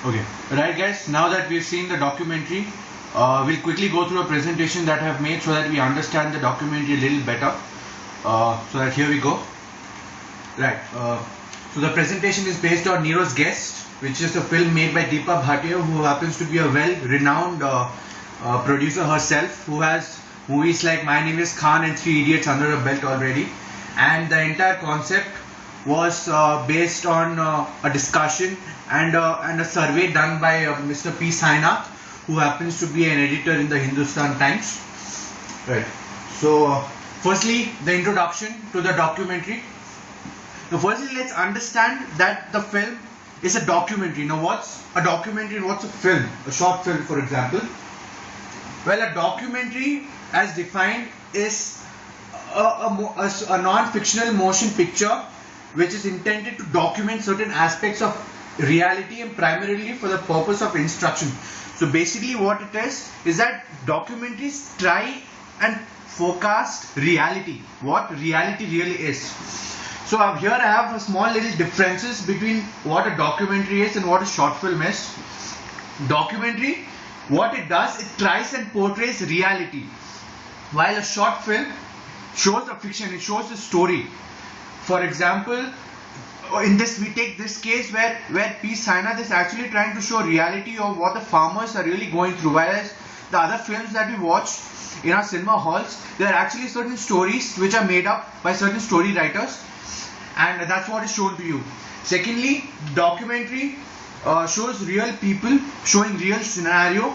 Okay, right guys, now that we've seen the documentary, we'll quickly go through a presentation that I have made so that we understand the documentary a little better. So that here we go. Right, so the presentation is based on Nero's Guest, which is a film made by Deepa Bhatia, who happens to be a well-renowned producer herself, who has movies like My Name is Khan and Three Idiots under her belt already. And the entire concept was based on a discussion and a survey done by Mr. P. Sainath, who happens to be an editor in the Hindustan Times. Right. So, firstly, the introduction to the documentary. Now, firstly, let's understand that the film is a documentary. Now, what's a documentary and what's a film? A short film, for example. Well, a documentary, as defined, is a non-fictional motion picture which is intended to document certain aspects of reality and primarily for the purpose of instruction. So basically what it is that documentaries try and forecast reality, what reality really is. So here I have a small little differences between what a documentary is and what a short film is. Documentary, what it does, it tries and portrays reality, while a short film shows a fiction, it shows a story. For example, in this we take this case where P. Sainath is actually trying to show reality of what the farmers are really going through, whereas the other films that we watch in our cinema halls, there are actually certain stories which are made up by certain story writers, and that's what is shown to you. Secondly, documentary shows real people showing real scenario,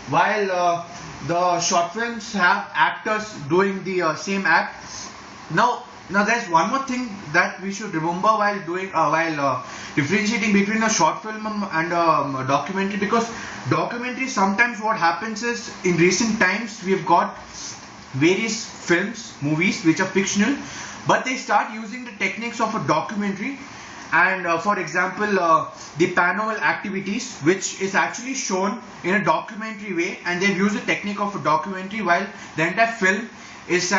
while the short films have actors doing the same act. Now there's one more thing that we should remember while differentiating between a short film and a documentary, because documentary, sometimes what happens is in recent times we have got various films, movies which are fictional, but they start using the techniques of a documentary. And for example, the paranormal activities, which is actually shown in a documentary way, and they've used the technique of a documentary, while the entire film is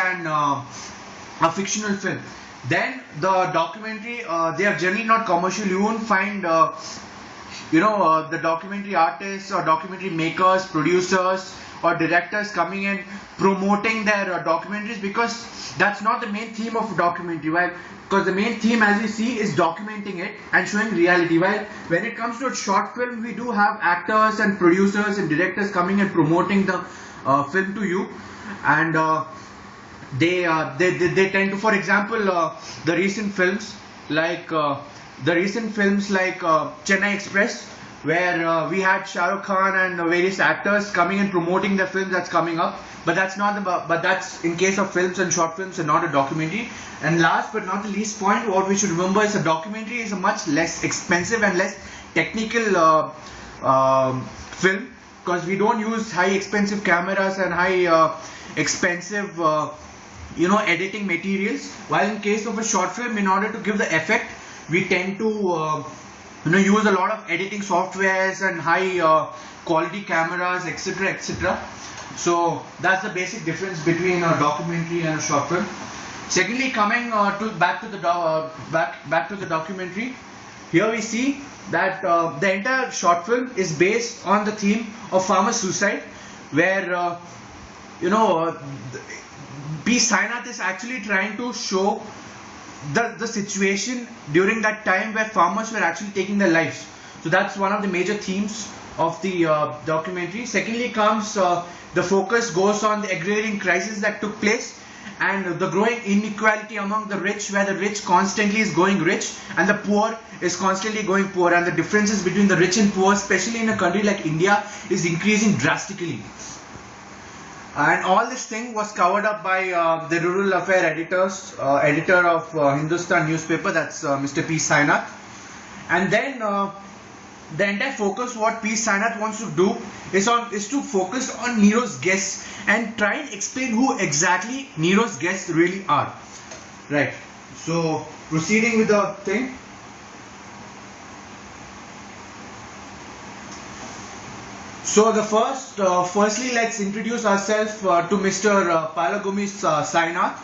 a fictional film. Then the documentary, they are generally not commercial. You won't find the documentary artists or documentary makers, producers or directors coming and promoting their documentaries, because that's not the main theme of a documentary. While because the main theme, as we see, is documenting it and showing reality. While when it comes to a short film, we do have actors and producers and directors coming and promoting the film to you, and they tend to, for example, the recent films like Chennai Express, where we had Shah Rukh Khan and various actors coming and promoting the film that's coming up. But that's in case of films and short films and not a documentary. And last but not the least point, what we should remember is a documentary is a much less expensive and less technical film, because we don't use high expensive cameras and high expensive editing materials. While in case of a short film, in order to give the effect, we tend to use a lot of editing softwares and high quality cameras, etc., etc. So that's the basic difference between a documentary and a short film. Secondly, coming back to the documentary, here we see that the entire short film is based on the theme of farmer suicide, where P. Sainath is actually trying to show the situation during that time where farmers were actually taking their lives. So that's one of the major themes of the documentary. Secondly comes the focus goes on the agrarian crisis that took place and the growing inequality among the rich, where the rich constantly is going rich and the poor is constantly going poor, and the differences between the rich and poor, especially in a country like India, is increasing drastically. And all this thing was covered up by the rural affair editor of Hindustan newspaper, that's Mr. P. Sainath. And then the entire focus, what P. Sainath wants to do is to focus on Nero's guests and try and explain who exactly Nero's guests really are. Right. So proceeding with the thing. So the firstly, let's introduce ourselves to Mr. Palagomi Sainath,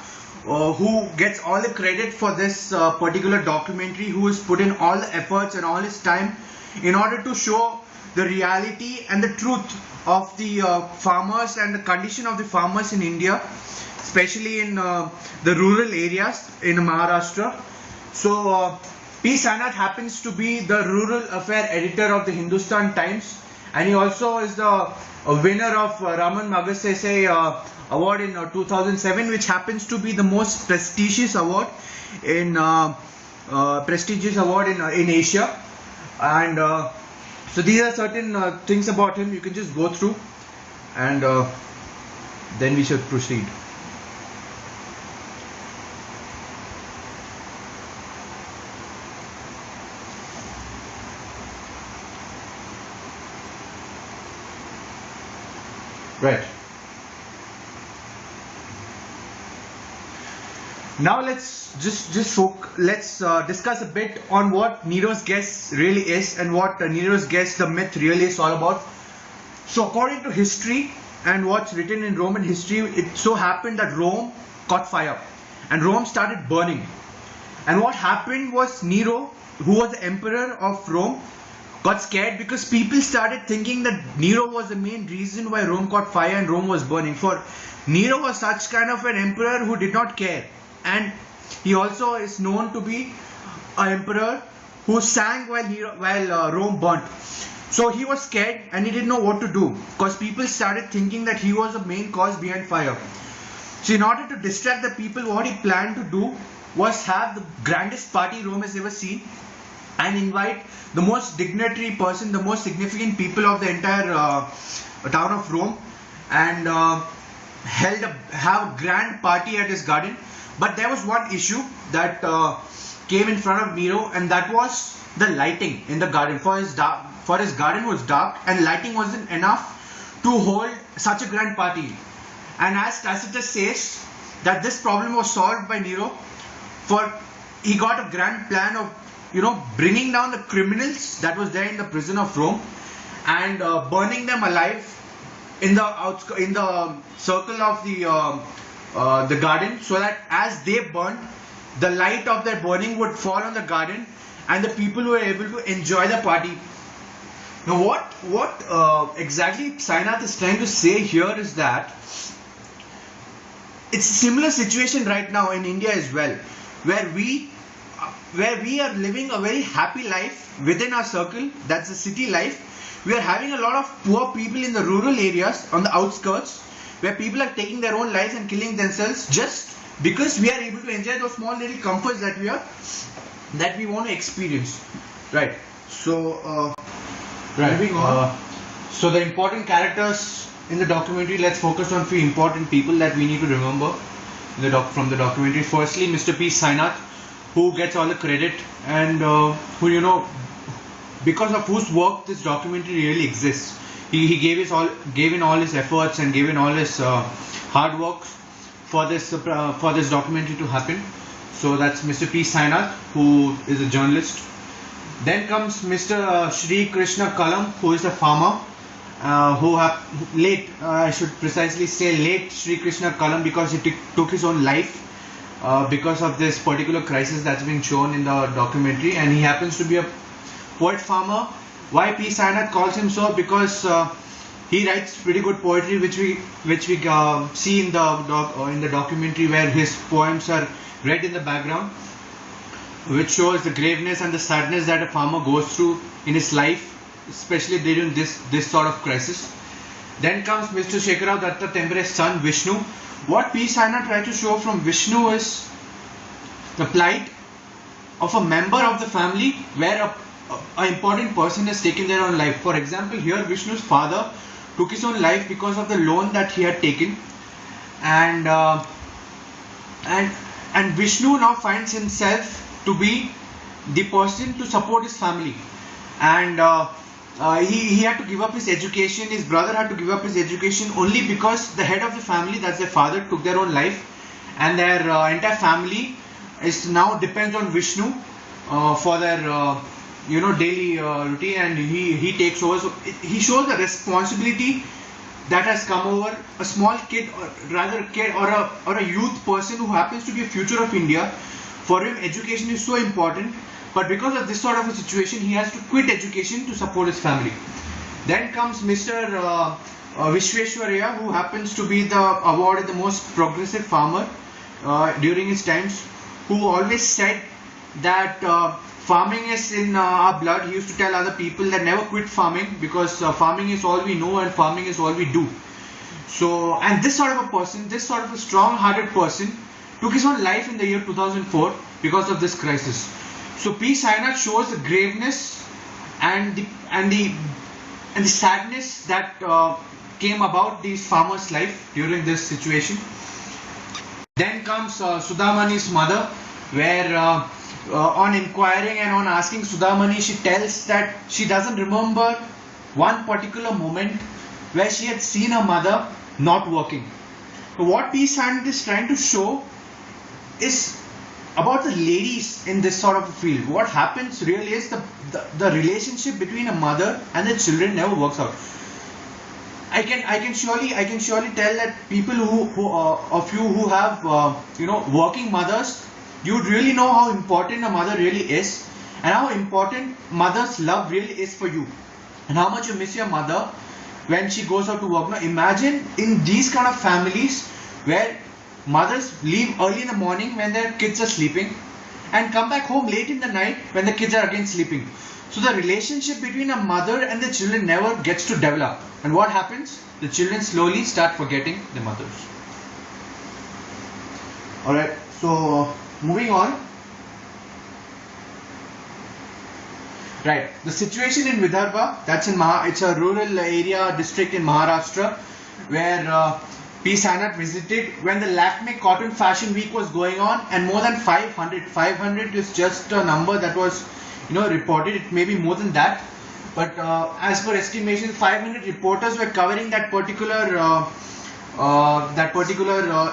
who gets all the credit for this particular documentary, who has put in all the efforts and all his time in order to show the reality and the truth of the farmers and the condition of the farmers in India, especially in the rural areas in Maharashtra. So P. Sainath happens to be the rural affair editor of the Hindustan Times, and he also is the winner of Raman Magsaysay award in 2007, which happens to be the most prestigious award in Asia. And so these are certain things about him you can just go through, and then we should proceed. Right. Now let's discuss a bit on what Nero's guess really is, and what Nero's guess, the myth, really is all about. So according to history and what's written in Roman history, it so happened that Rome caught fire and Rome started burning. And what happened was Nero, who was the emperor of Rome, got scared because people started thinking that Nero was the main reason why Rome caught fire and Rome was burning. For Nero was such kind of an emperor who did not care, and he also is known to be an emperor who sang while Rome burnt. So he was scared and he didn't know what to do, because people started thinking that he was the main cause behind fire. So in order to distract the people, what he planned to do was have the grandest party Rome has ever seen, and invite the most dignitary person, the most significant people of the entire town of Rome, and have a grand party at his garden. But there was one issue that came in front of Nero, and that was the lighting in the garden. For his garden was dark, and lighting wasn't enough to hold such a grand party. And as Tacitus says, that this problem was solved by Nero, for he got a grand plan of bringing down the criminals that was there in the prison of Rome, and burning them alive in the circle of the garden, so that as they burned, the light of their burning would fall on the garden, and the people were able to enjoy the party. Now, what exactly Sainath is trying to say here is that it's a similar situation right now in India as well, where we are living a very happy life within our circle. That's the city life. We are having a lot of poor people in the rural areas on the outskirts, where people are taking their own lives and killing themselves just because we are able to enjoy those small little comforts that we want to experience. Right. So moving on. So the important characters in the documentary, let's focus on few important people that we need to remember from the documentary. Firstly, Mr. P. Sainath, who gets all the credit, and who because of whose work this documentary really exists. He gave in all his efforts and gave in all his hard work for this documentary to happen. So that's Mr. P. Sainath, who is a journalist. Then comes Mr. Sri Krishna Kalam, who is a farmer, I should precisely say late Sri Krishna Kalam, because he took his own life because of this particular crisis that's being shown in the documentary, and he happens to be a poet farmer. Why P. Sainath calls him so? Because he writes pretty good poetry, which we see in the documentary, where his poems are read in the background, which shows the graveness and the sadness that a farmer goes through in his life, especially during this sort of crisis. Then comes Mr. Shekhar Datta Tembre's son Vishnu. What P. Sainath tried to show from Vishnu is the plight of a member of the family where an important person has taken their own life. For example, here Vishnu's father took his own life because of the loan that he had taken, and Vishnu now finds himself to be the person to support his family, and he had to give up his education. His brother had to give up his education only because the head of the family, that's their father, took their own life, and their entire family is now depends on Vishnu for their daily routine, and he takes over. So he shows the responsibility that has come over a small kid, or rather a kid or a youth person who happens to be a future of India. For him, education is so important, but because of this sort of a situation, he has to quit education to support his family. Then comes Mr. Vishweshwaraya, who happens to be the awarded the most progressive farmer during his times, who always said that farming is in our blood. He used to tell other people that never quit farming, because farming is all we know and farming is all we do. So, and this sort of a person, this sort of a strong-hearted person, took his own life in the year 2004 because of this crisis. So P. Sainath shows the graveness and the sadness that came about these farmers' life during this situation. Then comes Sudhamani's mother, where on inquiring and on asking Sudhamani, she tells that she doesn't remember one particular moment where she had seen her mother not working. So what P. Sainath is trying to show is about the ladies in this sort of a field. What happens really is the relationship between a mother and the children never works out. I can surely tell that people who of you who have working mothers, you would really know how important a mother really is, and how important mother's love really is for you, and how much you miss your mother when she goes out to work. Now imagine in these kind of families where mothers leave early in the morning when their kids are sleeping and come back home late in the night when the kids are again sleeping. So the relationship between a mother and the children never gets to develop. And what happens? The children slowly start forgetting their mothers. Alright, so moving on. Right, the situation in Vidarbha, that's in it's a rural area district in Maharashtra, where P. Sainath visited when the Lakme Cotton Fashion Week was going on, and more than 500 is just a number that was reported. It may be more than that, but as per estimation, 500 reporters were covering that particular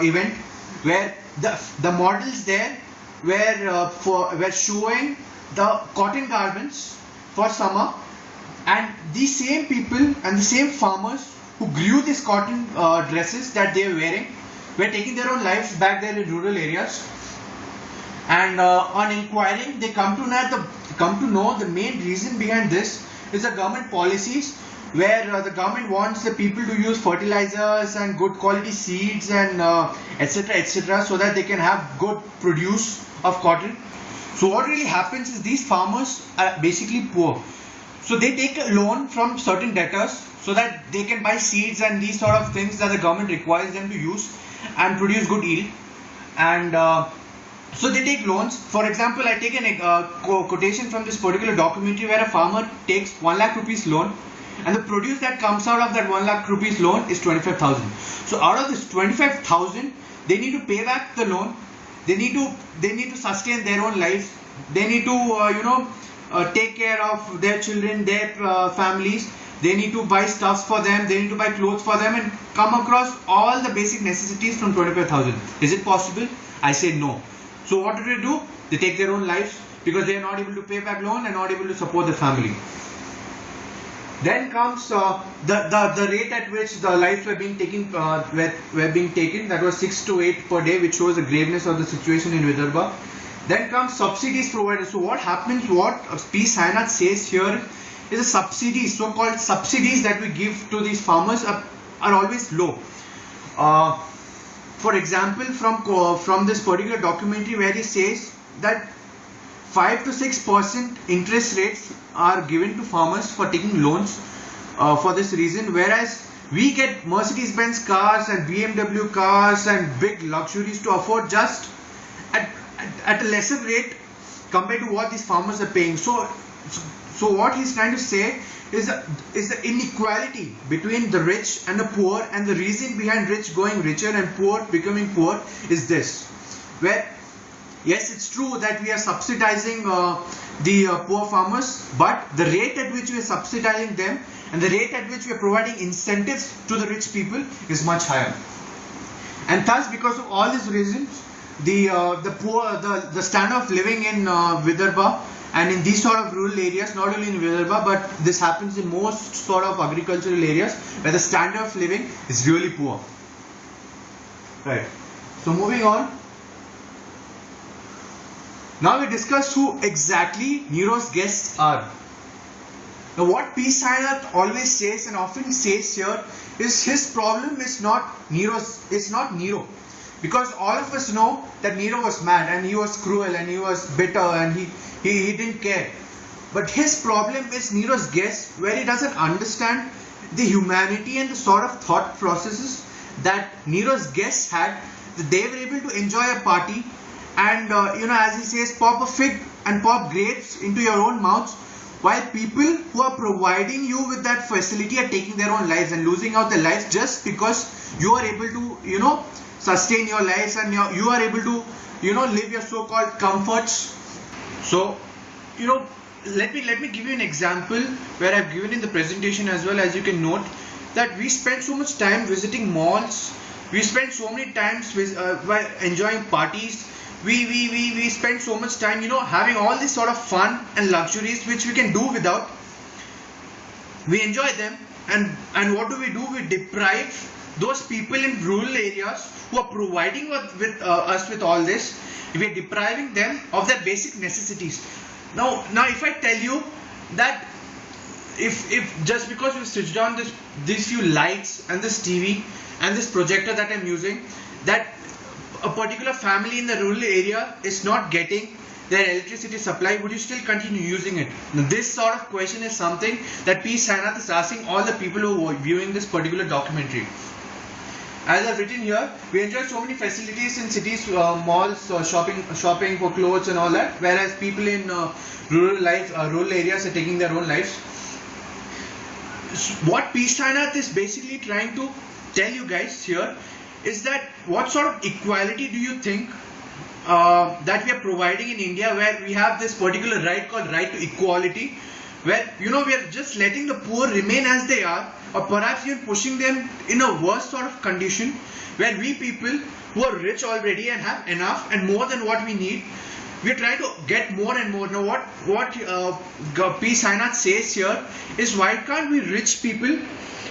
event, where the models there were showing the cotton garments for summer, and these same people and the same farmers who grew these cotton dresses that they were wearing were taking their own lives back there in rural areas. And on inquiring, they come to know the main reason behind this is the government policies, where the government wants the people to use fertilizers and good quality seeds and etc., so that they can have good produce of cotton. So what really happens is these farmers are basically poor. So they take a loan from certain debtors so that they can buy seeds and these sort of things that the government requires them to use and produce good yield. And so they take loans. For example, I take a quotation from this particular documentary where a farmer takes 1 lakh rupees loan, and the produce that comes out of that 1 lakh rupees loan is 25,000. So out of this 25,000, they need to pay back the loan. They need to sustain their own lives. They need to take care of their children, their families. They need to buy stuffs for them. They need to buy clothes for them, and come across all the basic necessities from 25,000. Is it possible? I say no. So what do? They take their own lives because they are not able to pay back loan and not able to support the family. Then comes the rate at which the lives were being taken. That was 6 to 8 per day, which shows the graveness of the situation in Vidarbha. Then comes subsidies provided. So what happens? What P. Sainath says here is the subsidies, so-called subsidies that we give to these farmers are always low. For example, from this particular documentary, where he says that 5 to 6% interest rates are given to farmers for taking loans for this reason, whereas we get Mercedes-Benz cars and BMW cars and big luxuries to afford just at a lesser rate compared to what these farmers are paying. So what he's trying to say is the inequality between the rich and the poor, and the reason behind rich going richer and poor becoming poor is this, where yes, it's true that we are subsidizing the poor farmers, but the rate at which we are subsidizing them and the rate at which we are providing incentives to the rich people is much higher. And thus, because of all these reasons, the standard of living in Vidarbha and in these sort of rural areas, not only in Vidarbha, but this happens in most sort of agricultural areas where the standard of living is really poor. Right. So moving on. Now we discuss who exactly Nero's guests are. Now what P. Sainath always says and often says here is his problem is not Nero. Because all of us know that Nero was mad and he was cruel and he was bitter and he didn't care. But his problem is Nero's guest, where he doesn't understand the humanity and the sort of thought processes that Nero's guests had, that they were able to enjoy a party and as he says, pop a fig and pop grapes into your own mouths, while people who are providing you with that facility are taking their own lives and losing out their lives just because you are able to sustain your lives and you are able to live your so-called comforts. So let me give you an example where I've given in the presentation as well. As you can note that we spend so much time visiting malls, we spend so many times while enjoying parties, we spend so much time having all this sort of fun and luxuries which we can do without. We enjoy them, and what do? We deprive those people in rural areas who are providing us with all this. We are depriving them of their basic necessities. Now if I tell you that if just because we switched on these few lights and this TV and this projector that I'm using, that a particular family in the rural area is not getting their electricity supply, would you still continue using it? Now, this sort of question is something that P. Sainath is asking all the people who are viewing this particular documentary. As I've written here, we enjoy so many facilities in cities, malls, shopping for clothes and all that, whereas people in rural areas are taking their own lives. What P. Sainath is basically trying to tell you guys here is that what sort of equality do you think that we are providing in India, where we have this particular right called right to equality, where we are just letting the poor remain as they are, or perhaps even pushing them in a worse sort of condition, where we people who are rich already and have enough and more than what we need, we are trying to get more and more. Now what P. Sainath says here is, why can't we rich people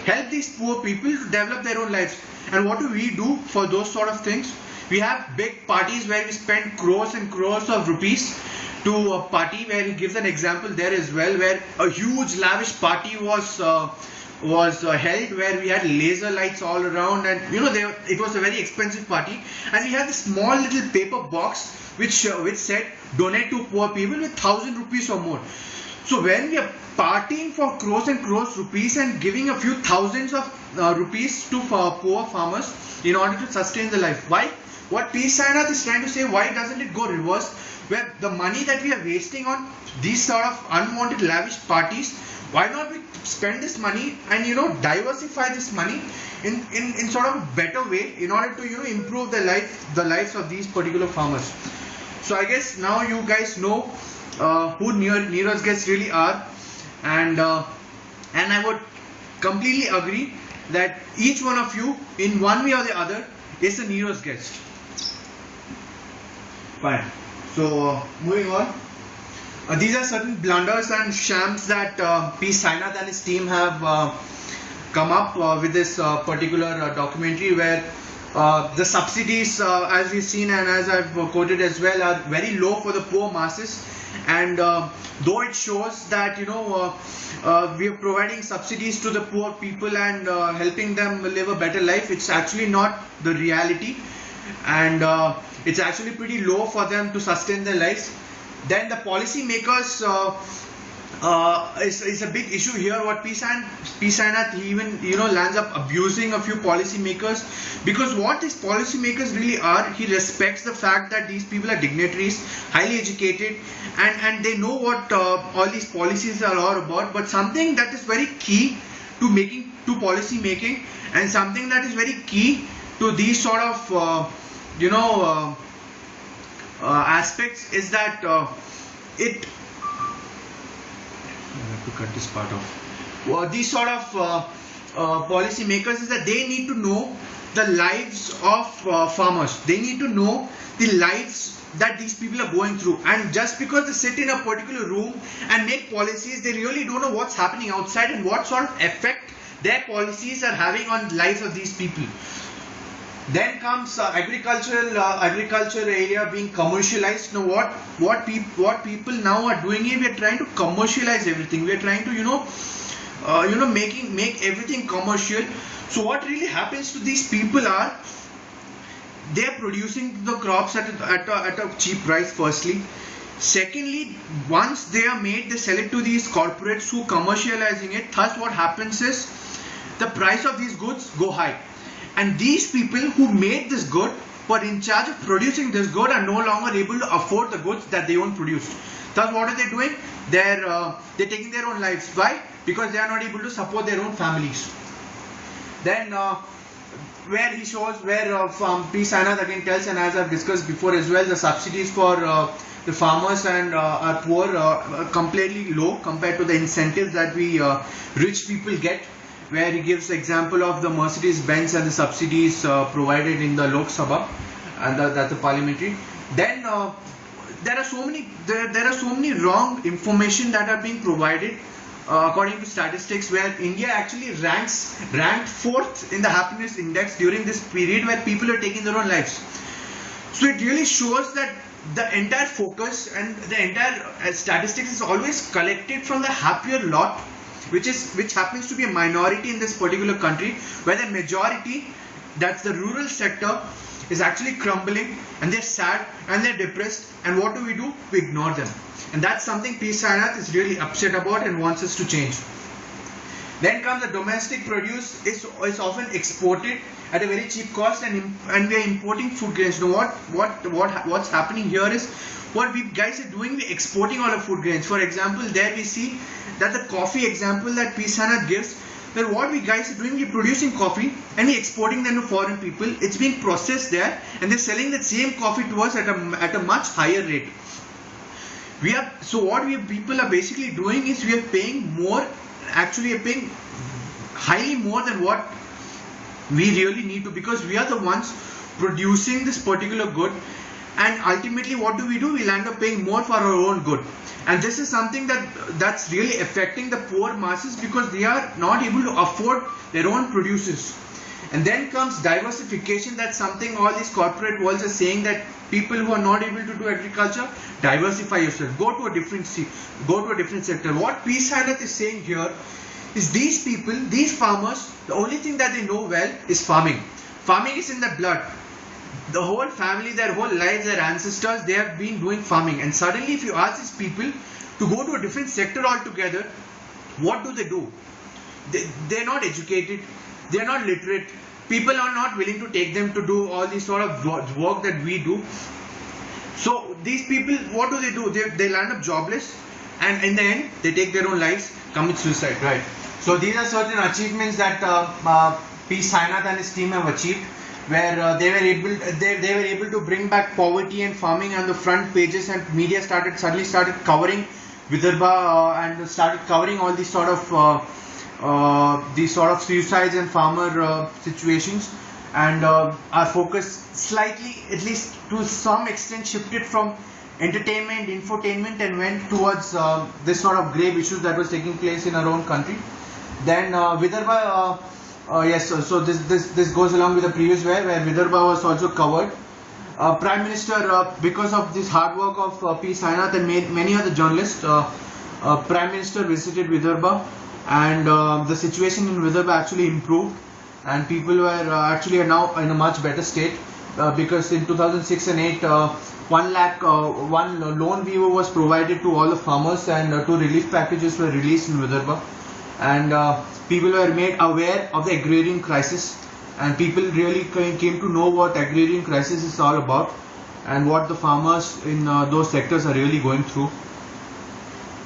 help these poor people to develop their own lives? And what do we do for those sort of things? We have big parties where we spend crores and crores of rupees to a party, where he gives an example there as well, where a huge lavish party was held, where we had laser lights all around, and it was a very expensive party, and we had this small little paper box which said donate to poor people with 1,000 rupees or more. So when we are partying for crores and crores rupees and giving a few thousands of rupees to poor farmers in order to sustain the life, why? What P. Sainath is trying to say, why doesn't it go reverse, where the money that we are wasting on these sort of unwanted lavish parties, why not we spend this money and diversify this money in sort of a better way in order to improve the lives of these particular farmers. So I guess now you guys know who Nero's guests really are, and I would completely agree that each one of you in one way or the other is a Nero's guest. Fine. So moving on. These are certain blunders and shams that P. Sainath and his team have come up with this particular documentary, where the subsidies, as we've seen and as I've quoted as well, are very low for the poor masses. And though it shows that we are providing subsidies to the poor people and helping them live a better life, it's actually not the reality, and it's actually pretty low for them to sustain their lives. Then the policy makers is a big issue here. What P. Sainath, he even lands up abusing a few policy makers, because what these policy makers really are, he respects the fact that these people are dignitaries, highly educated, and they know what all these policies are all about. But something that is very key to policy making, and something that is very key to these sort of aspects, is that I have to cut this part off. These sort of policy makers, is that they need to know the lives of farmers. They need to know the lives that these people are going through, and just because they sit in a particular room and make policies, they really don't know what's happening outside and what sort of effect their policies are having on the lives of these people. Then comes agriculture area being commercialized. Now what people now are doing is we are trying to commercialize everything. We are trying to make everything commercial. So what really happens to these people are they are producing the crops at a cheap price firstly. Secondly, once they are made, they sell it to these corporates who commercializing it. Thus what happens is the price of these goods go high. And these people who made this good, who are in charge of producing this good, are no longer able to afford the goods that they own produced. Thus, what are they doing? They're taking their own lives. Why? Because they are not able to support their own families. Then, where he shows where P. Sainath again tells, and as I've discussed before as well, the subsidies for the farmers and are poor are completely low compared to the incentives that we rich people get. Where he gives the example of the Mercedes-Benz and the subsidies provided in the Lok Sabha and that's the parliamentary. Then there are so many wrong information that are being provided according to statistics, where India actually ranked 4th in the happiness index during this period where people are taking their own lives. So it really shows that the entire focus and the entire statistics is always collected from the happier lot, which happens to be a minority in this particular country, where the majority, that's the rural sector, is actually crumbling, and they're sad and they're depressed, and what do? We ignore them. And that's something P. Sainath is really upset about and wants us to change. Then comes the domestic produce is often exported at a very cheap cost, and we are importing food grains. Now what's happening here is, what we guys are doing, we're exporting all of food grains. For example, there we see that the coffee example that P. Sainath gives, that what we guys are doing, we're producing coffee and we're exporting them to foreign people. It's being processed there and they're selling that same coffee to us at a much higher rate. People are basically doing is we are paying more, actually we are paying highly more than what we really need to, because we are the ones producing this particular good. And ultimately what do? We'll end up paying more for our own good. And this is something that's really affecting the poor masses, because they are not able to afford their own produces. And then comes diversification. That's something all these corporate worlds are saying, that people who are not able to do agriculture, diversify yourself, go to a different sector. What P. Sainath is saying here is, these people, these farmers, the only thing that they know well is farming. Farming is in their blood. The whole family, their whole lives, their ancestors, they have been doing farming. And suddenly if you ask these people to go to a different sector altogether, what do? They're not educated, they're not literate. People are not willing to take them to do all these sort of work that we do. So these people, what do? They'll end up jobless, and in the end they take their own lives, commit suicide. Right. So these are certain achievements that P. Sainath and his team have achieved, where they were able to bring back poverty and farming on the front pages, and media suddenly started covering Vidarbha and started covering all these sort of suicides and farmer situations. And our focus slightly, at least to some extent, shifted from entertainment, infotainment, and went towards this sort of grave issues that was taking place in our own country. Then Vidarbha. Yes, so this goes along with the previous where Vidarbha was also covered. Prime Minister, because of this hard work of P. Sainath and many other journalists, Prime Minister visited Vidarbha, and the situation in Vidarbha actually improved, and people were actually now in a much better state, because in 2006 and 8, 1 lakh, one loan waiver was provided to all the farmers, and 2 relief packages were released in Vidarbha. And people were made aware of the agrarian crisis, and people really came to know what agrarian crisis is all about and what the farmers in those sectors are really going through.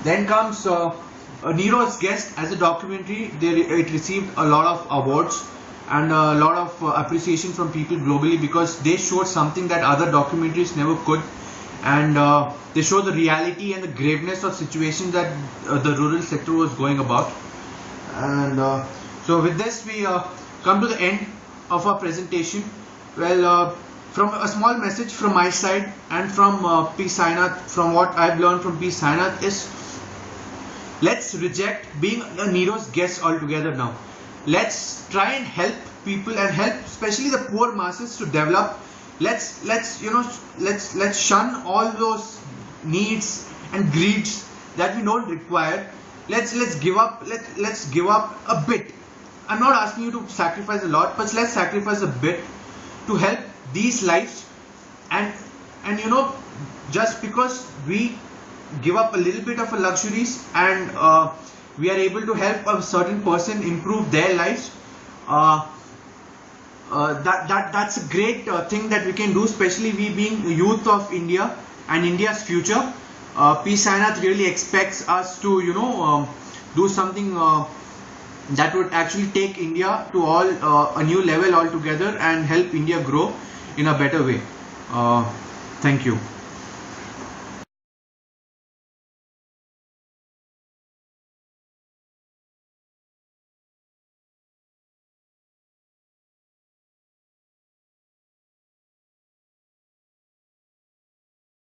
Then comes Nero's Guest as a documentary. It received a lot of awards and a lot of appreciation from people globally, because they showed something that other documentaries never could, and they show the reality and the graveness of situations that the rural sector was going about. And so with this we come to the end of our presentation. Well, from a small message from my side and from P. Sainath, from what I've learned from P. Sainath is, let's reject being a Nero's guest altogether now. Let's try and help people and help especially the poor masses to develop. Let's shun all those needs and greeds that we don't require. Let's give up a bit. I'm not asking you to sacrifice a lot, but let's sacrifice a bit to help these lives. And just because we give up a little bit of a luxuries and we are able to help a certain person improve their lives, that's a great thing that we can do, especially we being youth of India and India's future. P. Sainath really expects us to do something that would actually take India to a new level altogether and help India grow in a better way. Thank you.